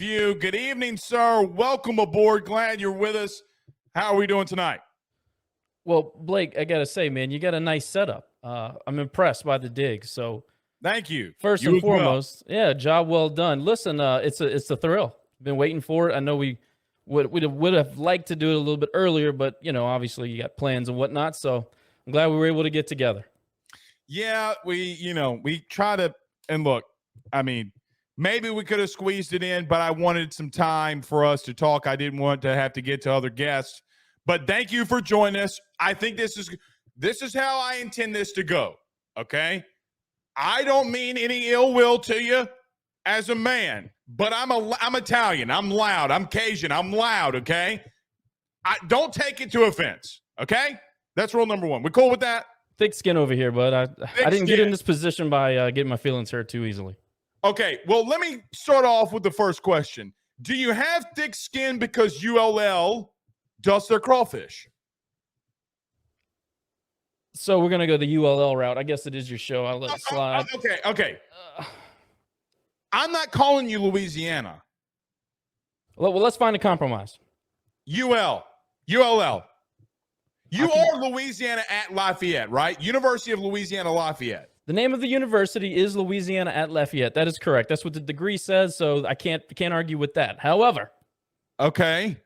Good evening, sir. Welcome aboard. Glad you're with us. How are we doing tonight? Well, Blake, I gotta say, man, you got a nice setup. I'm impressed by the dig. So, Thank you. first You and as well. foremost, yeah, job well done. Listen, it's a thrill. Been waiting for it. I know we would have liked to do it a little bit earlier, but obviously you got plans and whatnot. So I'm glad we were able to get together. Yeah, we try to, and look, I mean, maybe we could have squeezed it in, but I wanted some time for us to talk. I didn't want to have to get to other guests. But thank you for joining us. I think this is how I intend this to go. Okay? I don't mean any ill will to you as a man, but I'm Italian. I'm loud. I'm Cajun. I'm loud, okay? Don't take it to offense, okay? That's rule number one. We cool with that? Thick skin over here, but I didn't get in this position by getting my feelings hurt too easily. Okay, well, let me start off with the first question. Do you have thick skin because ULL does their crawfish? So we're going to go the ULL route. I guess it is your show. I'll let it slide. Okay. I'm not calling you Louisiana. Well, let's find a compromise. ULL. You are Louisiana at Lafayette, right? University of Louisiana Lafayette. The name of the university is Louisiana at Lafayette. That is correct. That's what the degree says, so I can't argue with that. However, okay,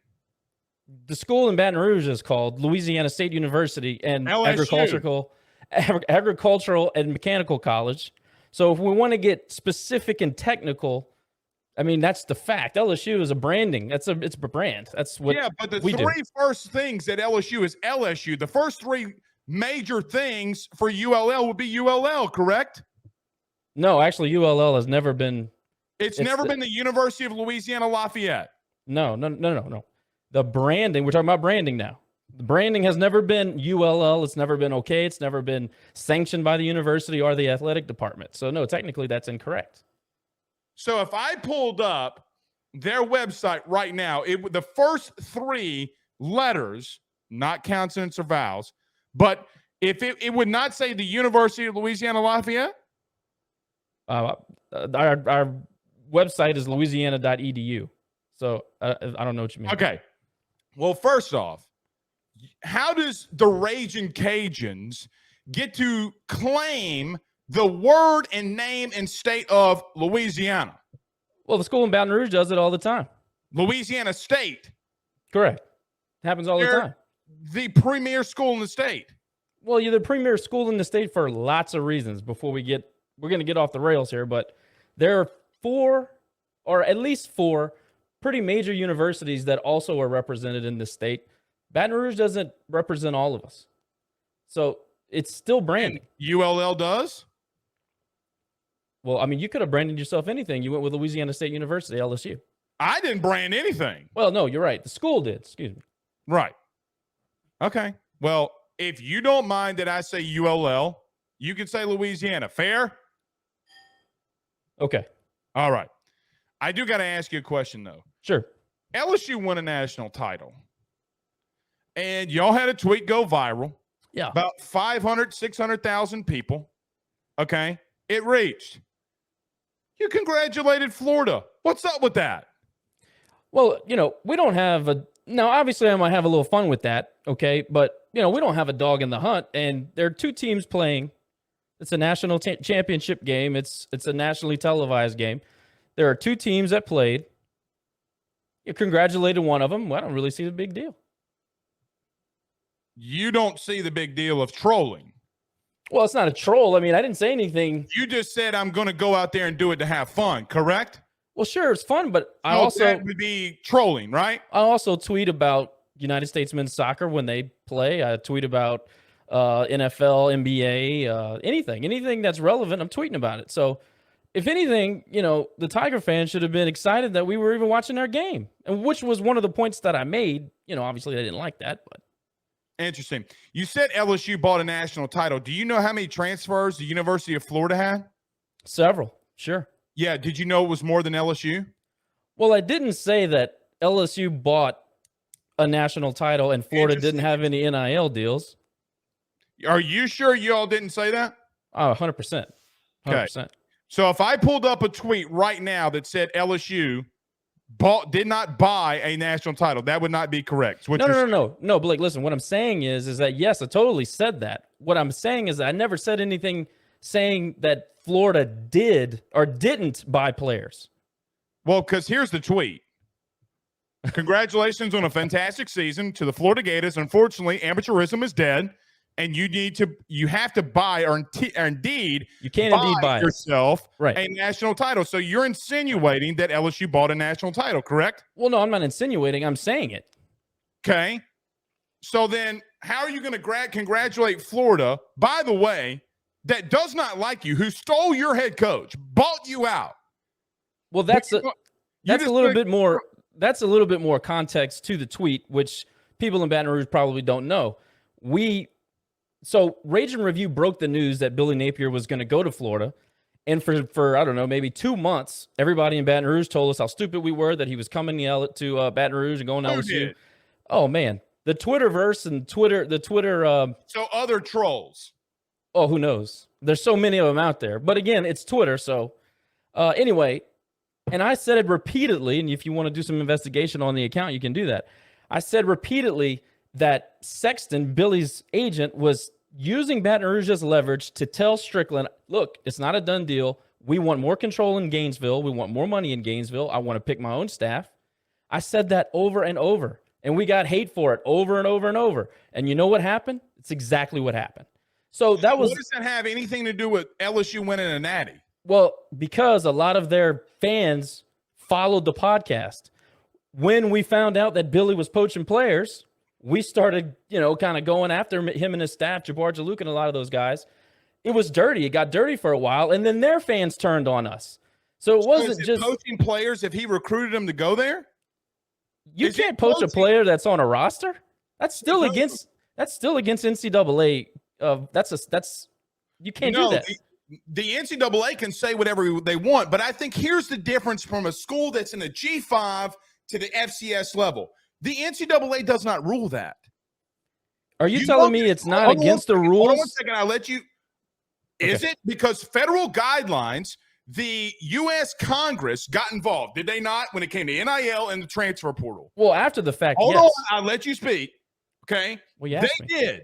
the school in Baton Rouge is called Louisiana State University and LSU. Agricultural and Mechanical College. So if we want to get specific and technical, I mean, that's the fact. LSU is a branding. It's a brand. That's what. Yeah, but the three first things at LSU is LSU. The first three major things for ULL would be ULL, correct? No, actually, ULL has never been. It's never been the University of Louisiana Lafayette. No. The branding. We're talking about branding now. The branding has never been ULL. It's never been okay. It's never been sanctioned by the university or the athletic department. So no, technically that's incorrect. So if I pulled up their website right now, the first three letters, not consonants or vowels, but if it would not say the University of Louisiana Lafayette? Our website is louisiana.edu. So I don't know what you mean. Okay. Well, first off, how does the Ragin Cajuns get to claim the word and name and state of Louisiana? Well, the school in Baton Rouge does it all the time. Louisiana State. Correct. It happens all the time. The premier school in the state. Well, you're the premier school in the state for lots of reasons. We're going to get off the rails here, but there are four, or at least four, pretty major universities that also are represented in the state. Baton Rouge doesn't represent all of us. So it's still branding. And ULL does? Well, I mean, you could have branded yourself anything. You went with Louisiana State University, LSU. I didn't brand anything. Well, no, you're right. The school did. Excuse me. Right. Okay. Well, if you don't mind that I say ULL, you can say Louisiana. Fair? Okay. All right. I do got to ask you a question, though. Sure. LSU won a national title. And y'all had a tweet go viral. Yeah. About 500, 600,000 people. Okay. It reached. You congratulated Florida. What's up with that? Well, we don't have now, obviously I might have a little fun with that. Okay. But, we don't have a dog in the hunt, and there are two teams playing. It's a national championship game. It's a nationally televised game. There are two teams that played. You congratulated one of them. Well, I don't really see the big deal. You don't see the big deal of trolling. Well, it's not a troll. I mean, I didn't say anything. You just said I'm going to go out there and do it to have fun, correct? Well, sure, it's fun, but that would be trolling, right? I also tweet about United States men's soccer when they play. I tweet about NFL, NBA, anything that's relevant. I'm tweeting about it. So, if anything, the Tiger fans should have been excited that we were even watching their game, and which was one of the points that I made. Obviously, they didn't like that, but. Interesting. You said LSU bought a national title. Do you know how many transfers the University of Florida had? Several, sure. Yeah. Did you know it was more than LSU? Well, I didn't say that LSU bought a national title and Florida didn't have any NIL deals. Are you sure you all didn't say that? Oh, 100%. 100%. So if I pulled up a tweet right now that said LSU did not buy a national title. That would not be correct. No, Blake, listen, what I'm saying is that, yes, I totally said that. What I'm saying is that I never said anything saying that Florida did or didn't buy players. Well, because here's the tweet. Congratulations on a fantastic season to the Florida Gators. Unfortunately, amateurism is dead, and you have to buy or indeed you can't indeed buy yourself right. a national title. So you're insinuating that LSU bought a national title, correct? Well, no, I'm not insinuating. I'm saying it. Okay. So then how are you going to congratulate Florida, by the way, that does not like you, who stole your head coach, bought you out? Well, that's a little bit more. That's a little bit more context to the tweet, which people in Baton Rouge probably don't know. So Ragin Review broke the news that Billy Napier was going to go to Florida. And for I don't know, maybe 2 months, everybody in Baton Rouge told us how stupid we were that he was coming to Baton Rouge and going to LSU. Did? Oh, man. The Twitterverse and the Twitter. So other trolls. Oh, who knows? There's so many of them out there. But again, it's Twitter. So anyway, and I said it repeatedly, and if you want to do some investigation on the account, you can do that. I said repeatedly that Sexton, Billy's agent, was using Baton Rouge as leverage to tell Strickland, look, it's not a done deal. We want more control in Gainesville. We want more money in Gainesville. I want to pick my own staff. I said that over and over, and we got hate for it over and over and over. And you know what happened? It's exactly what happened. So that was. What does that have anything to do with LSU winning a natty? Well, because a lot of their fans followed the podcast. When we found out that Billy was poaching players, we started, kind of going after him and his staff, Jabbar Jalouk and a lot of those guys. It was dirty. It got dirty for a while, and then their fans turned on us. So it wasn't just poaching players if he recruited them to go there? You can't poach a player that's on a roster. That's still against NCAA. You can't do that. The NCAA can say whatever they want, but I think here's the difference from a school that's in a G5 to the FCS level. The NCAA does not rule that. Are you telling me it's not against the rules? Hold on 1 second. I'll let you. Is it? Because federal guidelines, the U.S. Congress got involved. Did they not when it came to NIL and the transfer portal? Well, after the fact, Hold yes. on. I'll let you speak. Okay? Well, they did.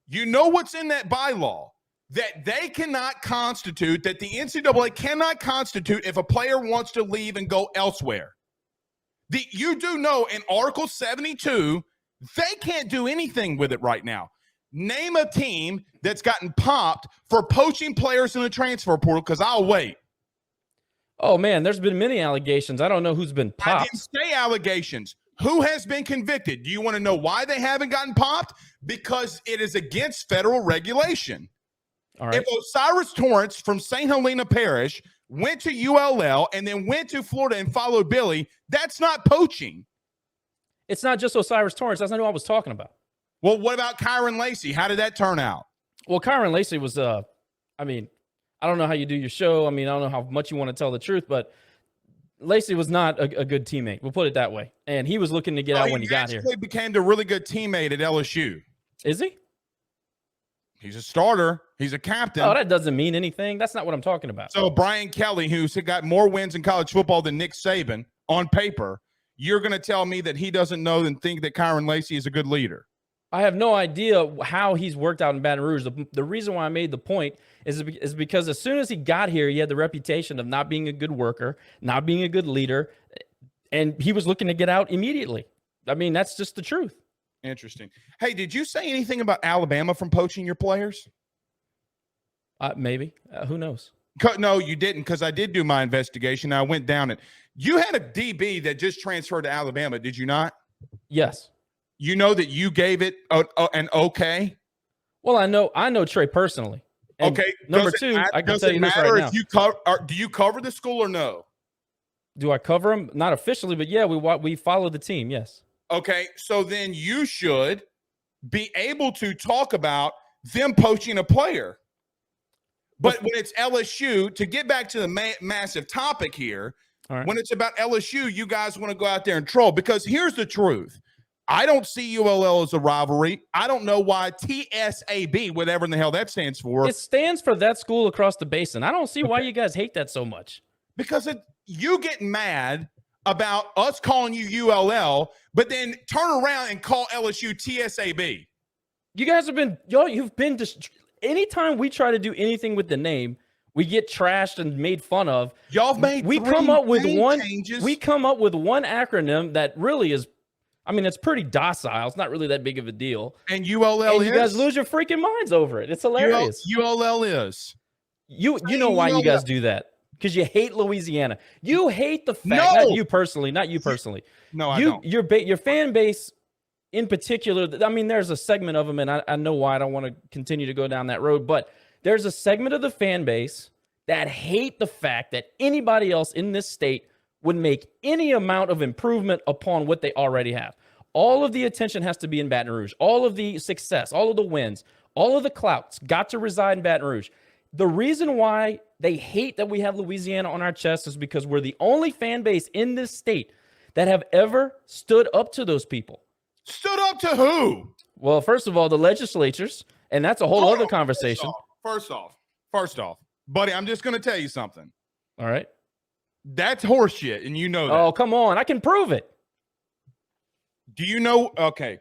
You know what's in that bylaw? That they cannot constitute, that the NCAA cannot constitute if a player wants to leave and go elsewhere. You do know in Article 72, they can't do anything with it right now. Name a team that's gotten popped for poaching players in the transfer portal, because I'll wait. Oh, man, there's been many allegations. I don't know who's been popped. I didn't say allegations. Who has been convicted? Do you want to know why they haven't gotten popped? Because it is against federal regulation. All right. If Osiris Torrance from St. Helena Parish went to ULL and then went to Florida and followed Billy, that's not poaching. It's not just Osiris Torrance. That's not who I was talking about. Well, what about Kyron Lacey? How did that turn out? Well, Kyron Lacey was, I don't know how you do your show. I don't know how much you want to tell the truth, but Lacey was not a good teammate. We'll put it that way. And he was looking to get out when he got here. He became a really good teammate at LSU. Is he? He's a starter. He's a captain. Oh, that doesn't mean anything. That's not what I'm talking about. So Brian Kelly, who's got more wins in college football than Nick Saban on paper, you're going to tell me that he doesn't know and think that Kyron Lacey is a good leader? I have no idea how he's worked out in Baton Rouge. The reason why I made the point is because as soon as he got here, he had the reputation of not being a good worker, not being a good leader, and he was looking to get out immediately. That's just the truth. Interesting. Hey, did you say anything about Alabama from poaching your players? Maybe. Who knows? No, you didn't, because I did do my investigation. I went down it. You had a DB that just transferred to Alabama, did you not? Yes. You know that you gave it an okay? Well, I know Trey personally. And okay. Number two, I can tell you this right now. Do you cover the school or no? Do I cover him? Not officially, but yeah, we follow the team, yes. Okay, so then you should be able to talk about them poaching a player. But when it's LSU, to get back to the massive topic here, right. When it's about LSU, you guys want to go out there and troll. Because here's the truth. I don't see ULL as a rivalry. I don't know why TSAB, whatever in the hell that stands for. It stands for that school across the basin. I don't see why you guys hate that so much. Because you get mad about us calling you ULL, but then turn around and call LSU TSAB. You guys have been, you've been, anytime we try to do anything with the name, we get trashed and made fun of. Y'all made we come up with one changes. We come up with one acronym that really is, I mean, it's pretty docile. It's not really that big of a deal. And ULL and you guys lose your freaking minds over it. It's hilarious. ULL is. You know why you guys do that? Because you hate Louisiana. You hate the fact, not you personally. No, I don't. Your fan base in particular, I mean, there's a segment of them, and I know why I don't want to continue to go down that road, but there's a segment of the fan base that hate the fact that anybody else in this state would make any amount of improvement upon what they already have. All of the attention has to be in Baton Rouge. All of the success, all of the wins, all of the clouts got to reside in Baton Rouge. The reason why they hate that we have Louisiana on our chest is because we're the only fan base in this state that have ever stood up to those people. Stood up to who? Well, first of all, the legislatures, and that's a whole other conversation. First off, buddy, I'm just going to tell you something. All right. That's horseshit, and you know that. Oh, come on. I can prove it. Do you know? Okay.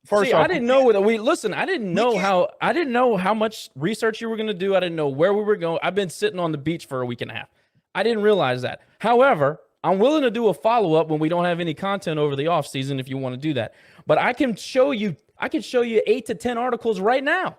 First off, I didn't know whether I didn't know how much research you were going to do. I didn't know where we were going. I've been sitting on the beach for a week and a half. I didn't realize that. However, I'm willing to do a follow-up when we don't have any content over the off season if you want to do that. But I can show you 8 to 10 articles right now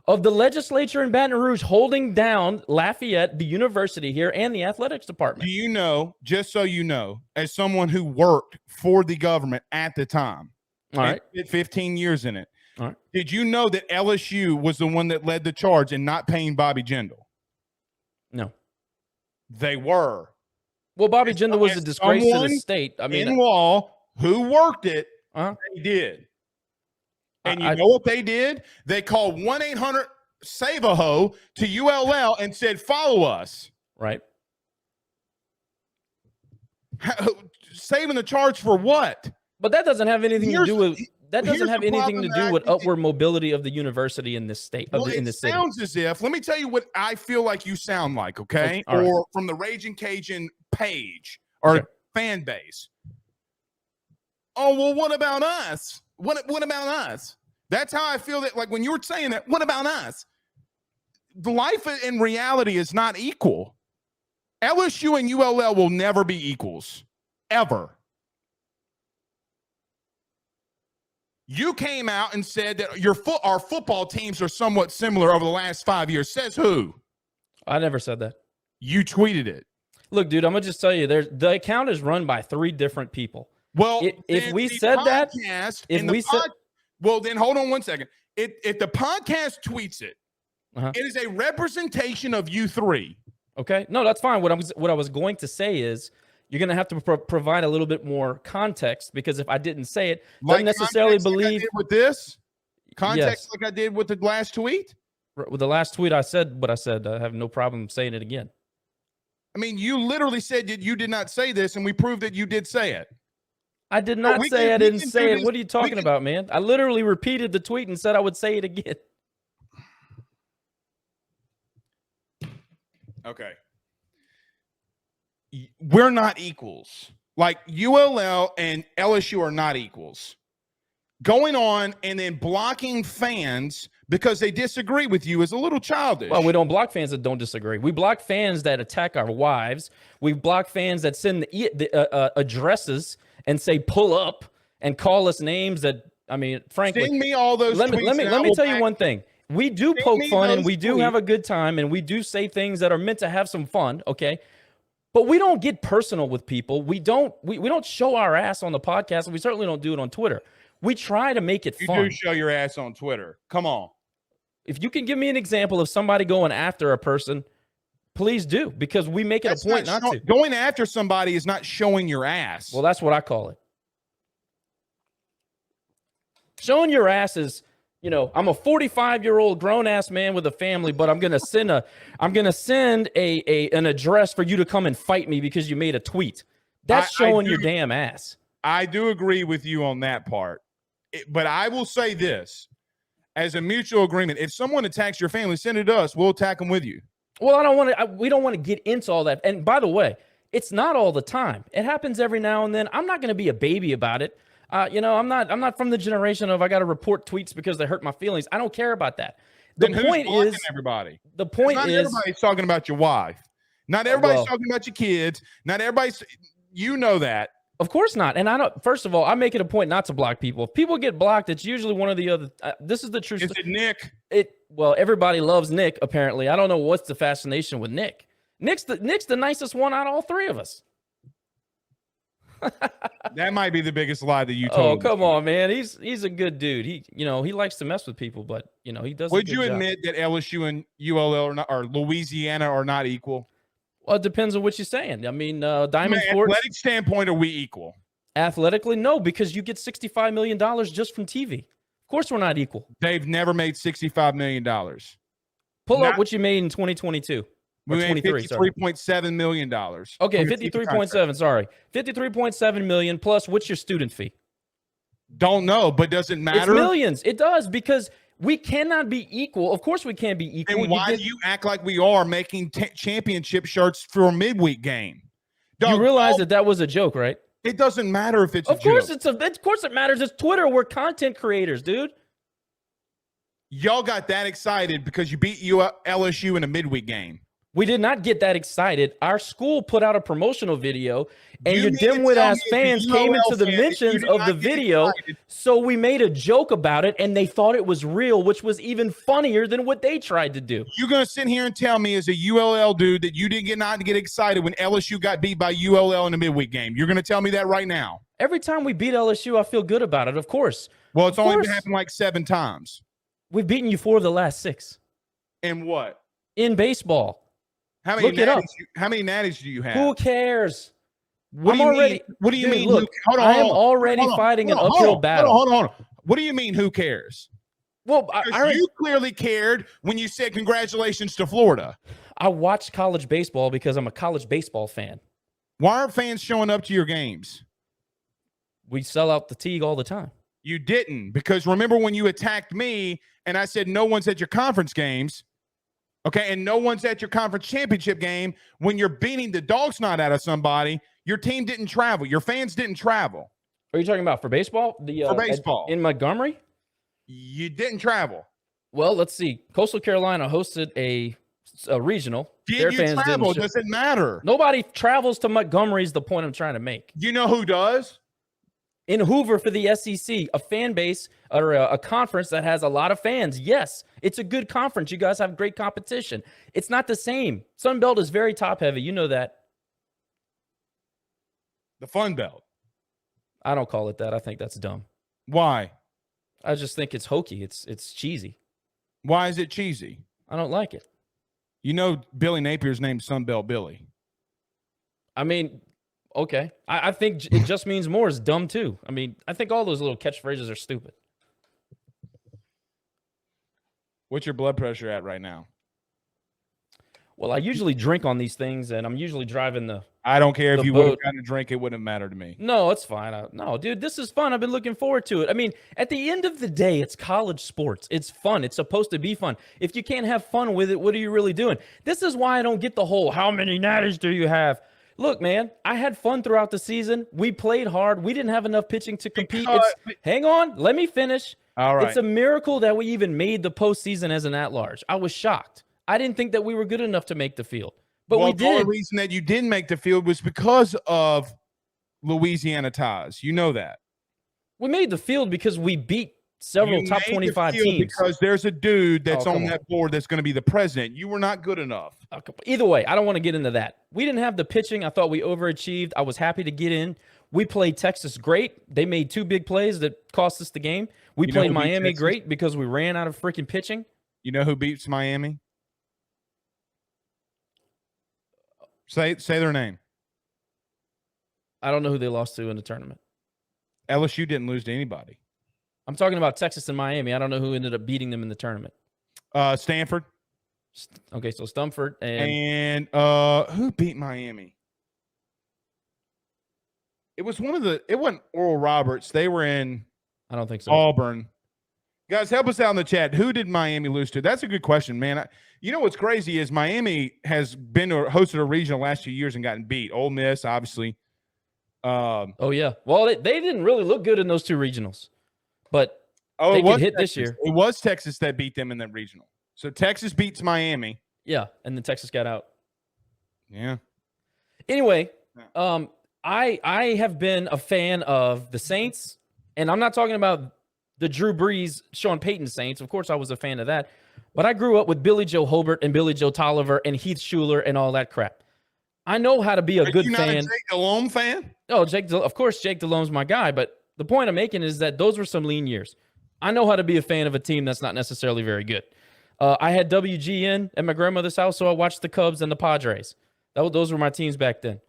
of the legislature in Baton Rouge holding down Lafayette, the university here, and the athletics department. Do you know, just so you know, as someone who worked for the government at the time, all right, did 15 years in it, all right, did you know that LSU was the one that led the charge in not paying Bobby Jindal? No. They were. Well, Bobby Jindal was a disgrace to the state. I mean, in law who worked it, they did. And you know what they did? They called 1-800-SAVE-A-HO to ULL and said, follow us. Right. Saving the charge for what? But that doesn't have anything to do with upward mobility of the university in this state. In this city. Sounds as if, let me tell you what I feel like you sound like, okay? Or from the Ragin Cajun page or fan base. Oh, well, what about us? What about us? That's how I feel that, like, when you were saying that, what about us? The life in reality is not equal. LSU and ULL will never be equals. Ever. You came out and said that our football teams are somewhat similar over the last 5 years. Says who? I never said that. You tweeted it. Look, dude, I'm going to just tell you, the account is run by 3 different people. Well, if we said that, well, then hold on one second. If the podcast tweets it, it is a representation of you 3. Okay. No, that's fine. What I was going to say is you're going to have to provide a little bit more context, because if I didn't say it, like don't necessarily believe like I did with this context, like I did with the last tweet. With the last tweet, I said what I said. I have no problem saying it again. I mean, you literally said that you did not say this, and we proved that you did say it. I did not say I didn't say it. What are you talking about, man? I literally repeated the tweet and said I would say it again. Okay. We're not equals. Like, ULL and LSU are not equals. Going on and then blocking fans because they disagree with you is a little childish. Well, we don't block fans that don't disagree. We block fans that attack our wives. We block fans that send the addresses and say pull up and call us names that, I mean, frankly. Send me all those Let me tell you one thing. We do poke fun and we do have a good time and we do say things that are meant to have some fun, okay? But we don't get personal with people. We don't show our ass on the podcast, and we certainly don't do it on Twitter. We try to make it fun. You do show your ass on Twitter. Come on. If you can give me an example of somebody going after a person, please do, because we make it a point not to. Going after somebody is not showing your ass. Well, that's what I call it. Showing your ass is, you know, I'm a 45-year-old grown-ass man with a family, but I'm gonna send an address for you to come and fight me because you made a tweet. That's showing your damn ass. I do agree with you on that part. But I will say this, as a mutual agreement, if someone attacks your family, send it to us. We'll attack them with you. Well, we don't want to get into all that. And by the way, It's not all the time. It happens every now and then. I'm not going to be a baby about it. I'm not from the generation of I got to report tweets because they hurt my feelings. I don't care about that. Then who's blocking everybody? The point not is, everybody's talking about your wife. Not everybody's talking about your kids. Not everybody's, you know that. Of course not. And I don't, first of all, I make it a point not to block people. If people get blocked, it's usually one of the other, this is the truth. Is it Nick? Well, everybody loves Nick, apparently. I don't know what's the fascination with Nick. Nick's the nicest one out of all three of us. That might be the biggest lie that you told. Oh, come on, man. He's a good dude. He likes to mess with people, but he does. Would you admit that LSU and ULL or Louisiana are not equal? Well, it depends on what you're saying. I mean, Diamond From an Sports. athletic standpoint, are we equal? Athletically, no, because you get $65 million just from TV. Of course, we're not equal. They've never made $65 million. Pull up what you made in 2022. We made $53.7 million. Okay, 53.7. Sorry, 53.7 million plus. What's your student fee? Don't know, but does it matter? It's millions. It does, because we cannot be equal. Of course, we can't be equal. And why do you act like we are making championship shirts for a midweek game? You realize that was a joke, right? It doesn't matter if it's of course it matters. It's Twitter. We're content creators, dude. Y'all got that excited because you beat LSU in a midweek game. We did not get that excited. Our school put out a promotional video, and your dimwit-ass fans came into the mentions of the video, so we made a joke about it, and they thought it was real, which was even funnier than what they tried to do. You're going to sit here and tell me as a ULL dude that you didn't get excited when LSU got beat by ULL in a midweek game. You're going to tell me that right now. Every time we beat LSU, I feel good about it, of course. Well, it's only been happened like 7 times. We've beaten you 4 of the last 6. In what? In baseball. How many natties do you have? Who cares? What do you mean? Look, I am already fighting an uphill battle. Hold on. What do you mean, who cares? Well, you clearly cared when you said congratulations to Florida. I watch college baseball because I'm a college baseball fan. Why aren't fans showing up to your games? We sell out the Teague all the time. You didn't, because remember when you attacked me and I said no one's at your conference games? Okay, and no one's at your conference championship game when you're beating the dog snot out of somebody. Your team didn't travel. Your fans didn't travel. Are you talking about for baseball? For baseball. In Montgomery? You didn't travel. Well, let's see. Coastal Carolina hosted a regional. Their fans travel? Does it matter? Nobody travels to Montgomery is the point I'm trying to make. You know who does? In Hoover for the SEC, a fan base or a conference that has a lot of fans. Yes, it's a good conference. You guys have great competition. It's not the same. Sun Belt is very top heavy. You know that. The Fun Belt. I don't call it that. I think that's dumb. Why? I just think it's hokey. It's cheesy. Why is it cheesy? I don't like it. You know Billy Napier's named Sun Belt Billy. I mean, okay. I think it just means more is dumb too. I mean, I think all those little catchphrases are stupid. What's your blood pressure at right now? Well, I usually drink on these things, and I'm usually driving the I don't care if you boat. would have gotten a drink. It wouldn't matter to me. No, it's fine. No, dude, this is fun. I've been looking forward to it. I mean, at the end of the day, it's college sports. It's fun. It's supposed to be fun. If you can't have fun with it, what are you really doing? This is why I don't get the whole, how many natties do you have? Look, man, I had fun throughout the season. We played hard. We didn't have enough pitching to compete. Hang on. Let me finish. All right. It's a miracle that we even made the postseason as an at-large. I was shocked. I didn't think that we were good enough to make the field. But we did. The only reason that you didn't make the field was because of Louisiana ties. You know that. We made the field because we beat several top 25 teams. Because there's a dude that's on that board that's going to be the president. You were not good enough. Either way, I don't want to get into that. We didn't have the pitching. I thought we overachieved. I was happy to get in. We played Texas great. They made 2 big plays that cost us the game. We played Miami great because we ran out of freaking pitching. You know who beats Miami? Say their name. I don't know who they lost to in the tournament. LSU didn't lose to anybody. I'm talking about Texas and Miami. I don't know who ended up beating them in the tournament. Stanford. Okay, so Stumford and who beat Miami? It was it wasn't Oral Roberts. They were in I don't think so. Auburn. Guys, help us out in the chat. Who did Miami lose to? That's a good question, man. You know what's crazy is Miami has been or hosted a regional last few years and gotten beat. Ole Miss, obviously. Oh yeah. Well, they didn't really look good in those two regionals, but they could hit Texas. this year. It was Texas that beat them in that regional. So Texas beats Miami. Yeah, and then Texas got out. Yeah. Anyway, I have been a fan of the Saints, and I'm not talking about the Drew Brees, Sean Payton Saints. Of course, I was a fan of that. But I grew up with Billy Joe Hobart and Billy Joe Tolliver and Heath Schuler and all that crap. I know how to be a good fan. fan. Not a Jake Delhomme fan? Oh, of course, Jake Delhomme's my guy. But the point I'm making is that those were some lean years. I know how to be a fan of a team that's not necessarily very good. I had WGN at my grandmother's house, so I watched the Cubs and the Padres. Those were my teams back then.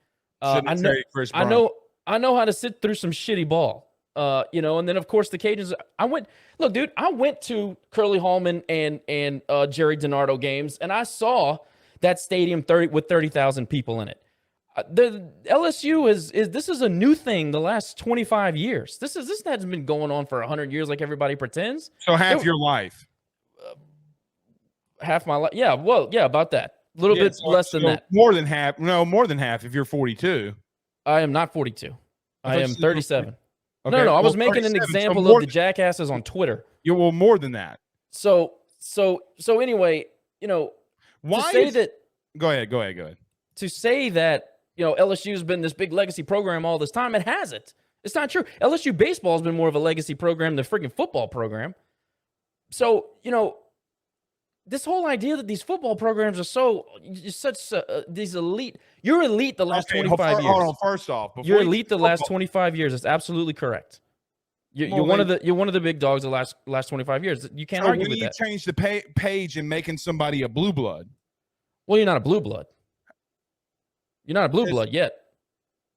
I know how to sit through some shitty ball. And then of course the Cajuns. I went to Curly Hallman and Jerry DiNardo games, and I saw that stadium with 30,000 people in it. The LSU this is a new thing the last 25 years. This hasn't been going on for 100 years like everybody pretends. So half your life. Half my life. Yeah, well, yeah, about that. A little bit less than that. More than half. No, more than half if you're 42. I am not 42. I am 37. Okay. No, I was making an example of the jackasses on Twitter. You're more than that. So anyway, why to say that? Go ahead. To say that LSU's been this big legacy program all this time, it hasn't. It's not true. LSU baseball has been more of a legacy program than the freaking football program. So this whole idea that these football programs are these elite. You're elite the last 25 years. Hold on. First off, you're elite the last 25 years. That's absolutely correct. You're one of the big dogs the last 25 years. You can't argue with that. You change the page and making somebody a blue blood. Well, you're not a blue blood. You're not a blue blood yet.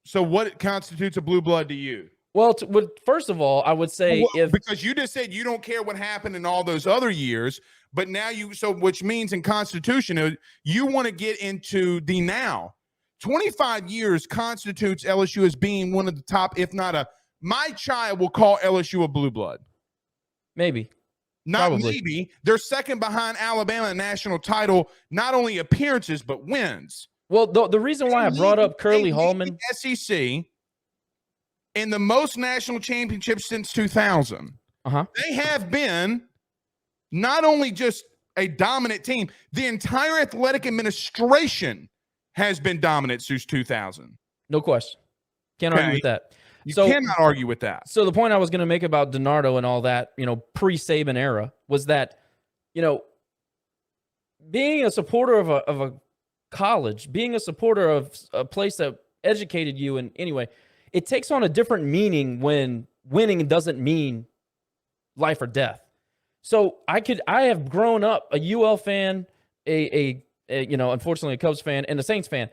So what constitutes a blue blood to you? Well, first of all, I would say because you just said you don't care what happened in all those other years, but now which means in Constitution, you want to get into the now. 25 years constitutes LSU as being one of the top, if not my child will call LSU a blue blood. Maybe. Not probably. Maybe. They're second behind Alabama in national title, not only appearances, but wins. Well, the reason why I brought up Curly Hallman. SEC in the most national championships since 2000. They have been not only just a dominant team, the entire athletic administration has been dominant since 2000. No question. Can't argue with that. You cannot argue with that. So the point I was going to make about DiNardo and all that, pre-Saban era, was that, being a supporter of a college, being a supporter of a place that educated you in any way, it takes on a different meaning when winning doesn't mean life or death. So I have grown up a UL fan, unfortunately a Cubs fan and a Saints fan.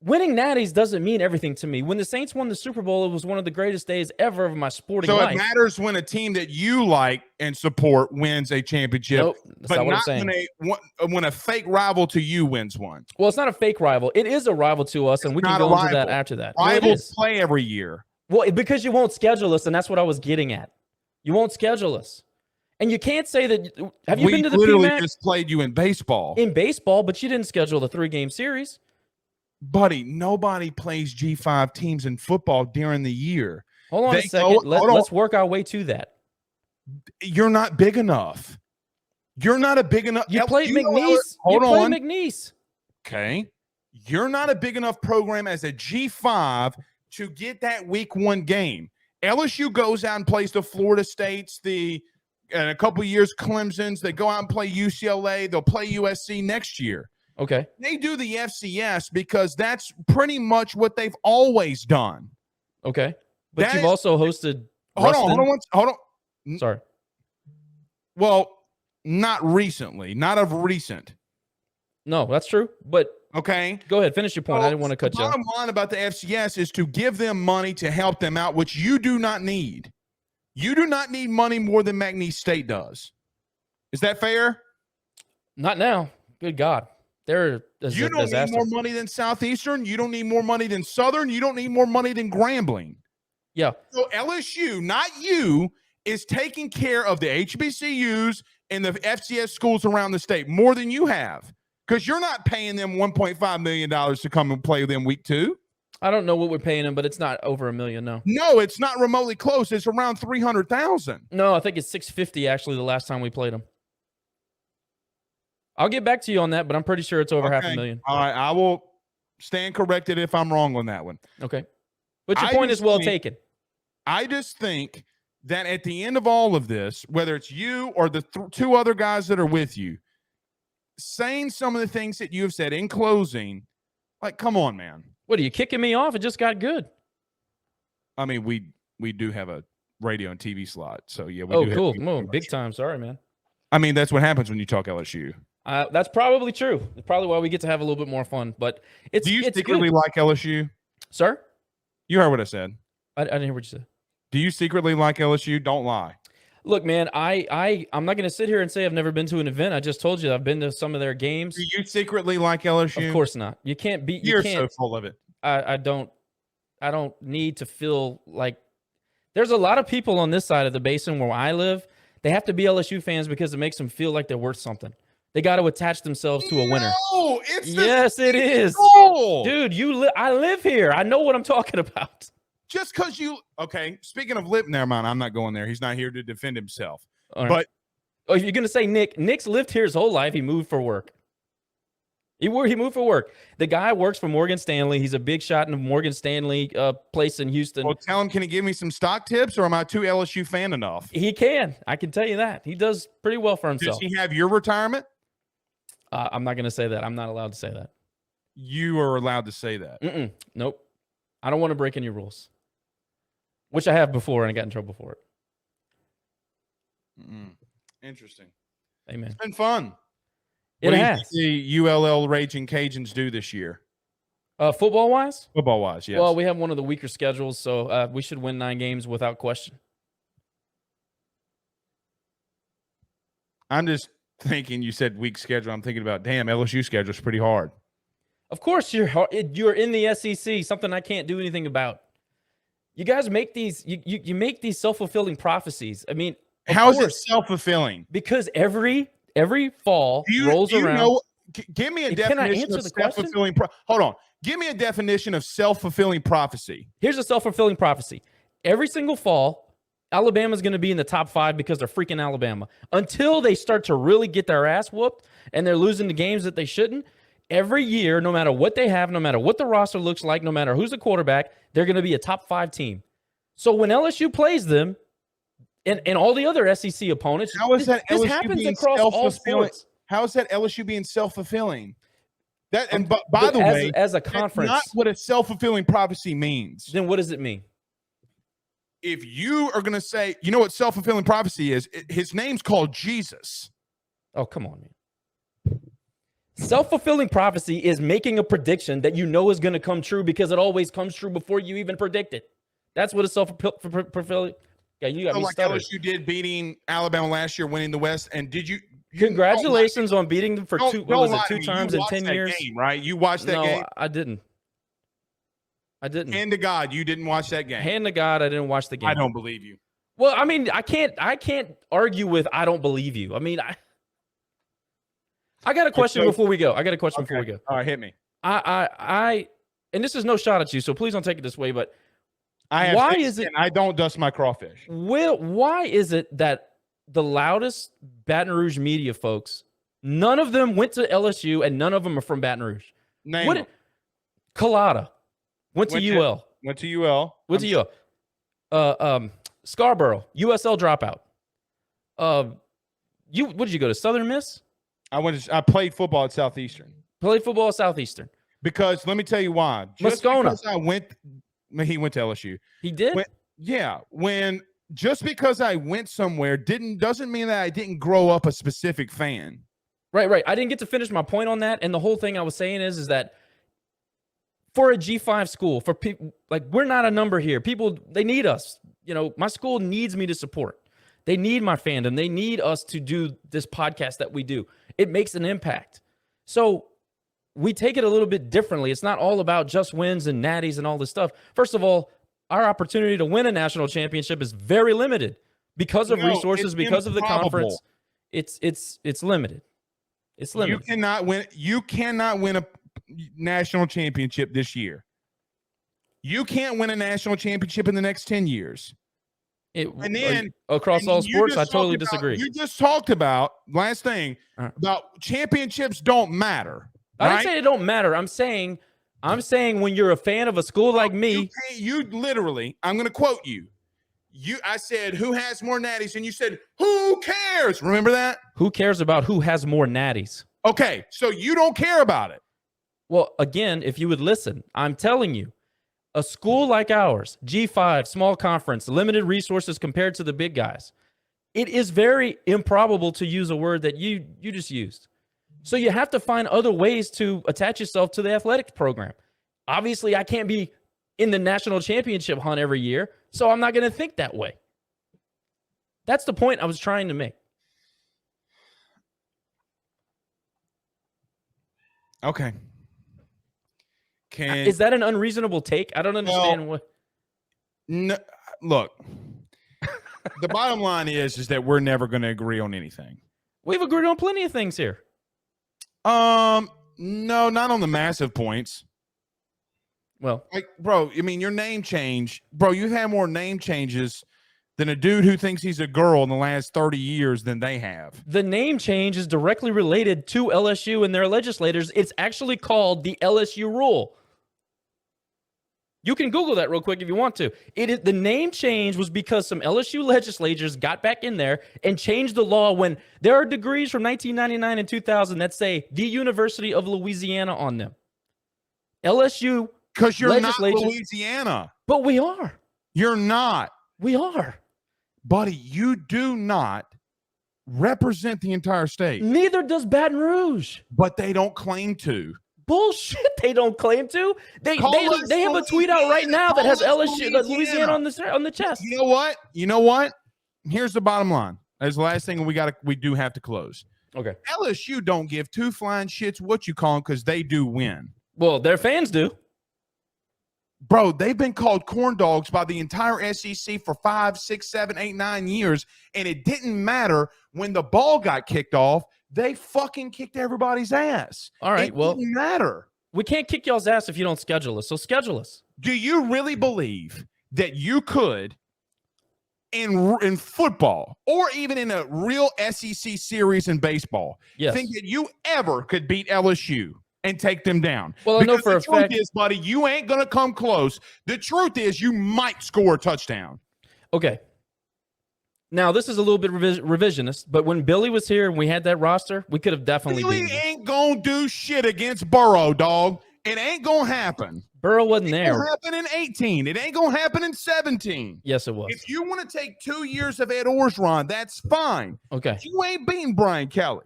Winning natties doesn't mean everything to me. When the Saints won the Super Bowl, it was one of the greatest days ever of my sporting life. So it matters when a team that you like and support wins a championship, nope, but not when a fake rival to you wins one. Well, it's not a fake rival. It is a rival to us, and we can go into that after that. Rivals play every year. Well, because you won't schedule us, and that's what I was getting at. You won't schedule us. And you can't say that. Have you been to the PMAC? We literally just played you in baseball. In baseball, but you didn't schedule the 3-game series. Buddy, nobody plays G5 teams in football during the year. Hold on a second. Let's work our way to that. You're not big enough. You're not a big enough. You played McNeese. Hold on. McNeese. Okay. You're not a big enough program as a G5 to get that week 1 game. LSU goes out and plays the Florida States, in a couple of years, Clemson's. They go out and play UCLA. They'll play USC next year. Okay. They do the FCS because that's pretty much what they've always done. Okay. But you've also hosted Hold on. Sorry. Well, not recently. Not of recent. No, that's true. But okay. Go ahead. Finish your point. I didn't want to cut you off. The bottom line about the FCS is to give them money to help them out, which you do not need. You do not need money more than McNeese State does. Is that fair? Not now. Good God. You don't need more money than Southeastern. You don't need more money than Southern. You don't need more money than Grambling. Yeah. So LSU, not you, is taking care of the HBCUs and the FCS schools around the state more than you have, because you're not paying them $1.5 million to come and play them week 2. I don't know what we're paying them, but it's not over $1 million. No, it's not remotely close. It's around 300,000. No, I think it's 650 actually the last time we played them. I'll get back to you on that, but I'm pretty sure it's over $500,000. All right, I will stand corrected if I'm wrong on that one. Okay. But your point is well taken. I just think that at the end of all of this, whether it's you or the 2 other guys that are with you, saying some of the things that you have said in closing, like, come on, man. What, are you kicking me off? It just got good. I mean, we do have a radio and TV slot, so yeah. We do cool. Big time. Sorry, man. I mean, that's what happens when you talk LSU. That's probably true. It's probably why we get to have a little bit more fun. But it's do you it's secretly good. like LSU, sir? You heard what I said. I didn't hear what you said. Do you secretly like LSU? Don't lie. Look, man, I'm not going to sit here and say I've never been to an event. I just told you I've been to some of their games. Do you secretly like LSU? Of course not. You can't be. You're so full of it. I don't need to feel like there's a lot of people on this side of the basin where I live. They have to be LSU fans because it makes them feel like they're worth something. They got to attach themselves to a winner. No, it's yes, it is. Goal. Dude, I live here. I know what I'm talking about. Just because okay, speaking of lip, never mind. I'm not going there. He's not here to defend himself. Right. But if you're going to say Nick's lived here his whole life. He moved for work. He moved for work. The guy works for Morgan Stanley. He's a big shot in the Morgan Stanley place in Houston. Well, tell him, can he give me some stock tips, or am I too LSU fan enough? He can. I can tell you that. He does pretty well for himself. Does he have your retirement? I'm not going to say that. I'm not allowed to say that. You are allowed to say that. Nope. I don't want to break any rules, which I have before, and I got in trouble for it. Interesting. Amen. It's been fun. It has. What do you see ULL Ragin Cajuns do this year? Football-wise? Football-wise, yes. Well, we have one of the weaker schedules, so we should win 9 games without question. I'm just thinking, you said weak schedule. I'm thinking about, damn, LSU schedule is pretty hard. Of course, you're in the SEC, something I can't do anything about. You guys make these you make these self-fulfilling prophecies. I mean, how is it self-fulfilling? Because every fall rolls around. Give me a definition of self-fulfilling. Hold on. Give me a definition of self-fulfilling prophecy. Here's a self-fulfilling prophecy. Every single fall, Alabama's going to be in the top 5 because they're freaking Alabama. Until they start to really get their ass whooped and they're losing the games that they shouldn't, every year, no matter what they have, no matter what the roster looks like, no matter who's the quarterback, they're going to be a top 5 team. So when LSU plays them and all the other SEC opponents, how is that this LSU happens being across all sports. How is that LSU being self-fulfilling? That, and by the way, as a conference, that's not what a self-fulfilling prophecy means. Then what does it mean? If you are going to say, you know what self-fulfilling prophecy is? His name's called Jesus. Oh, come on, man. Self-fulfilling prophecy is making a prediction that you know is going to come true because it always comes true before you even predict it. That's what a self-fulfilling. Yeah, you got me stuttering. LSU did beating Alabama last year, winning the West, and did you? Congratulations on beating them for 2 times in 10 years. Game, right? You watched that game? No, I didn't. Hand to God, you didn't watch that game. Hand to God, I didn't watch the game. I don't believe you. Well, I mean, I can't argue with I don't believe you. I mean, I got a question before we go. All right, hit me. And this is no shot at you, so please don't take it this way, but why is it I don't dust my crawfish? Why is it that the loudest Baton Rouge media folks, none of them went to LSU and none of them are from Baton Rouge? Collada went to UL. Went to UL. Scarborough, USL dropout. What did you go to? Southern Miss? I played football at Southeastern. Because let me tell you why. Moscona. He went to LSU. He did? Just because I went somewhere doesn't mean that I didn't grow up a specific fan. Right. I didn't get to finish my point on that. And the whole thing I was saying is that for a G5 school, for people, like, we're not a number here. People, they need us. You know, my school needs me to support. They need my fandom. They need us to do this podcast that we do. It makes an impact. So we take it a little bit differently. It's not all about just wins and natties and all this stuff. First of all, our opportunity to win a national championship is very limited because of No, resources, it's because of the improbable. conference. It's limited. It's limited. You cannot win a national championship this year. You can't win a national championship in the next 10 years. And then across all sports, I totally disagree. You just talked about last thing about championships don't matter. I didn't say they don't matter. I'm saying when you're a fan of a school like me, you literally, I'm going to quote you. I said, who has more natties? And you said, who cares? Remember that? Who cares about who has more natties? Okay, so you don't care about it. Well, again, if you would listen, I'm telling you, a school like ours, G5, small conference, limited resources compared to the big guys, it is very improbable to use a word that you just used. So you have to find other ways to attach yourself to the athletics program. Obviously, I can't be in the national championship hunt every year, so I'm not going to think that way. That's the point I was trying to make. Okay. Is that an unreasonable take? I don't understand what. No, look, the bottom line is that we're never going to agree on anything. We've agreed on plenty of things here. No, not on the massive points. Well, bro, I mean, your name change, bro. You've had more name changes than a dude who thinks he's a girl in the last 30 years than they have. The name change is directly related to LSU and their legislators. It's actually called the LSU rule. You can Google that real quick if you want to. The name change was because some LSU legislators got back in there and changed the law when there are degrees from 1999 and 2000 that say the University of Louisiana on them. LSU because you're not Louisiana. But we are. You're not. We are. Buddy, you do not represent the entire state. Neither does Baton Rouge. But they don't claim to. Bullshit, they don't claim to. They have a tweet out right now that has Louisiana on the chest. You know what? Here's the bottom line. That's the last thing we do have to close. Okay. LSU don't give two flying shits what you call them because they do win. Well, their fans do. Bro, they've been called corn dogs by the entire SEC for 5, 6, 7, 8, 9 years, and it didn't matter when the ball got kicked off. They fucking kicked everybody's ass. All right, it didn't matter. We can't kick y'all's ass if you don't schedule us, so schedule us. Do you really believe that you could, in football or even in a real SEC series in baseball, think that you ever could beat LSU and take them down? Well, I know for a fact. The truth is, buddy, you ain't going to come close. The truth is you might score a touchdown. Okay. Now, this is a little bit revisionist, but when Billy was here and we had that roster, we could have definitely beaten him. Ain't going to do shit against Burrow, dog. It ain't going to happen. Burrow wasn't there. It ain't going to happen in 18. It ain't going to happen in 17. Yes, it was. If you want to take 2 years of Ed Orgeron, that's fine. Okay. You ain't beating Brian Kelly.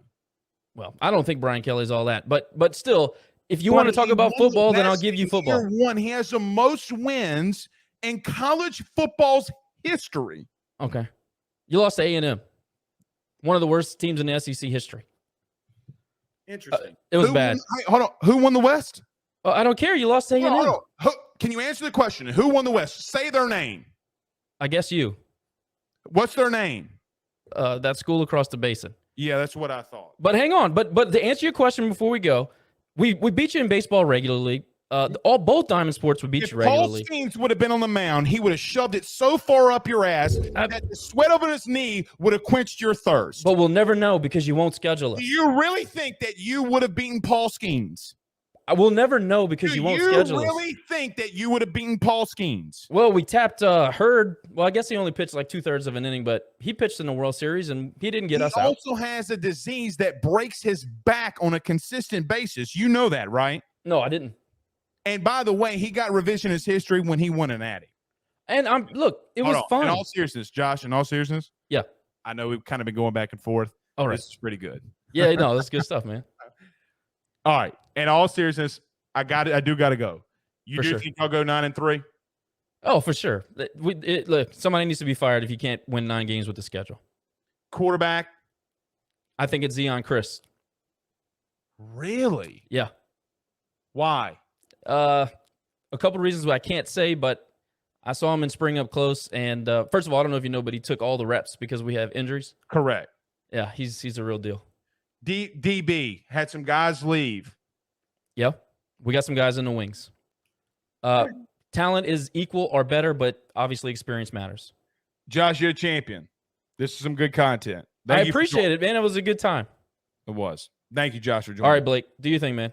Well, I don't think Brian Kelly's all that, but still, if you want to talk about football, then I'll give you football. He has the most wins in college football's history. Okay. You lost to A&M, one of the worst teams in the SEC history. Interesting. It was bad. Hold on. Who won the West? I don't care. You lost to A&M. Can you answer the question? Who won the West? Say their name. I guess you. What's their name? That school across the basin. Yeah, that's what I thought. But hang on. But to answer your question before we go, we beat you in baseball regularly. Both Diamond Sports would beat you regularly. If Paul Skeens would have been on the mound, he would have shoved it so far up your ass that the sweat over his knee would have quenched your thirst. But we'll never know because you won't schedule us. Do you really think that you would have beaten Paul Skeens? I will never know because you won't schedule us. Do you really think that you would have beaten Paul Skeens? Well, we tapped Hurd. Well, I guess he only pitched like 2/3 of an inning, but he pitched in the World Series and he didn't get us out. He also has a disease that breaks his back on a consistent basis. You know that, right? No, I didn't. And by the way, he got revisionist history when he won an Natty. And it was fun. In all seriousness, Josh, in all seriousness. Yeah. I know we've kind of been going back and forth. All right. This is pretty good. Yeah, no, that's good stuff, man. All right. In all seriousness, I do got to go. You do think I'll go 9-3? Oh, for sure. Look, somebody needs to be fired if you can't win 9 games with the schedule. Quarterback? I think it's Zion Chris. Really? Yeah. Why? A couple reasons why I can't say, but I saw him in spring up close, and first of all, I don't know if you know, but he took all the reps because we have injuries. Correct. Yeah, he's a real deal. DB had some guys leave. Yeah, we got some guys in the wings. Talent is equal or better, but obviously experience matters. Josh, you're a champion. This is some good content. I appreciate it, man. It was a good time. It was. Thank you, Josh, for joining. All right, Blake, do you think, man?